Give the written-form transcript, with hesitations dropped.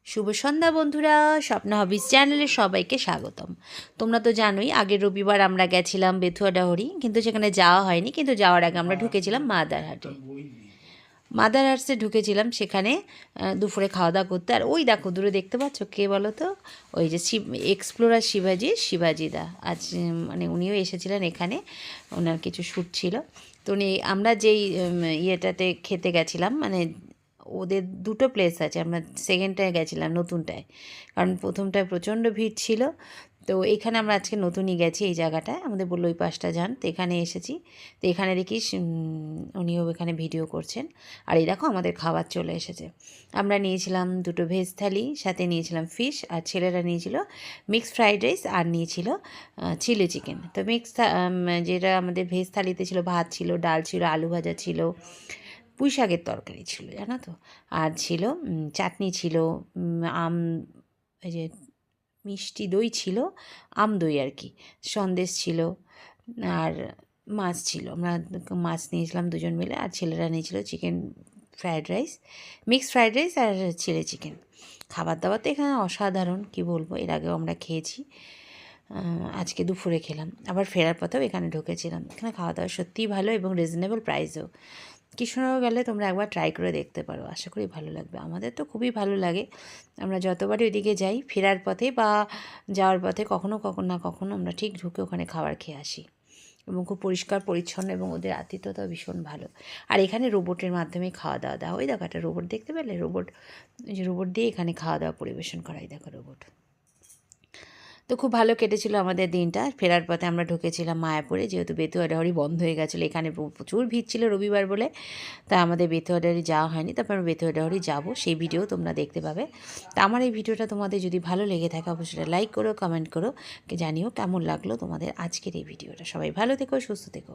শুভ সন্ধ্যা বন্ধুরা, স্বপ্ন হবিস চ্যানেলে সবাইকে স্বাগতম। তোমরা তো জানোই আগের রবিবার আমরা গেছিলাম বেথুয়াডাহরি, কিন্তু সেখানে যাওয়া হয়নি। কিন্তু যাওয়ার আগে আমরা ঢুকেছিলাম মাদারহাটে। মাদারহাটসে ঢুকেছিলাম, সেখানে দুপুরে খাওয়া দাওয়া করতে। আর ওই দেখো দূরে দেখতে পাচ্ছ কে বলো তো? ওই যে এক্সপ্লোরার শিবাজিদা আজ মানে উনিও এসেছিলেন এখানে, ওনার কিছু শ্যুট ছিল। তো উনি আমরা যেই ইয়েটাতে খেতে গেছিলাম, মানে ওদের দুটো প্লেস আছে, আমরা সেকেন্ডটায় গেছিলাম নতুনটায়, কারণ প্রথমটায় প্রচণ্ড ভিড় ছিল। তো এখানে আমরা আজকে নতুনই গেছি এই জায়গাটায়, আমাদের বললো ওই পাশটা যান, তো এখানে এসেছি। তো এখানে দেখি উনিও এখানে ভিডিও করছেন। আর এই দেখো আমাদের খাবার চলে এসেছে। আমরা নিয়েছিলাম দুটো ভেজ থালি, সাথে নিয়েছিলাম ফিশ, আর ছেলেরা নিয়েছিল মিক্সড ফ্রাইড রাইস, আর নিয়েছিল চিলি চিকেন। তো যেটা আমাদের ভেজ থালিতে ছিল, ভাত ছিল, ডাল ছিল, আলু ভাজা ছিল, পুঁই শাকের তরকারি ছিল জানো তো, আর ছিল চাটনি ছিল, আম, এই যে মিষ্টি দই ছিল, আম দই আর কি, সন্দেশ ছিল, আর মাছ ছিল। আমরা মাছ নিয়েছিলাম দুজন মিলে, আর ছেলেরা নিয়েছিল chicken fried rice, mixed fried rice আর চিলি চিকেন। খাবার দাবার তো এখানে অসাধারণ, কি বলবো, এর আগেও আমরা খেয়েছি। আজকে দুপুরে খেলাম, আবার ফেরার পথেও এখানে ঢুকেছিলাম। এখানে খাওয়া দাওয়া সত্যিই ভালো এবং রিজনেবল প্রাইসও। কৃষ্ণনগর গেলে তোমরা একবার ট্রাই করে দেখতে পারো, আশা করি ভালো লাগবে। আমাদের তো খুবই ভালো লাগে, আমরা যতবারই ওইদিকে যাই ফেরার পথে বা যাওয়ার পথে কখনো না কখনো আমরা ঠিক ঢুকে ওখানে খাবার খেয়ে আসি। এবং খুব পরিষ্কার পরিচ্ছন্ন, এবং ওদের আতিথ্যতাও ভীষণ ভালো। আর এখানে রোবটের মাধ্যমে খাওয়া দাওয়া দেওয়া, ওই দেখো একটা রোবট দেখতে পেলে, রোবট, ওই যে রোবট দিয়ে এখানে খাওয়া দাওয়া পরিবেশন করাই, দেখো রোবট। তো খুব ভালো কেটেছিল আমাদের দিনটা। ফেরার পথে আমরা ঢুকেছিলাম মায়াপুরে, যেহেতু বেতুয়াডাহরি বন্ধ হয়ে গেছিলো, এখানে প্রচুর ভিড় ছিল রবিবার বলে, তাই আমাদের বেতুয়াডাহরি যাওয়া হয়নি। তারপর আমরা বেতুয়াডাহরি যাবো, সেই ভিডিও তোমরা দেখতে পাবে। তা আমার এই ভিডিওটা তোমাদের যদি ভালো লেগে থাকে অবশ্যই লাইক করো, কমেন্ট করো, জানিও কেমন লাগলো তোমাদের আজকের এই ভিডিওটা। সবাই ভালো থেকো, সুস্থ থেকো।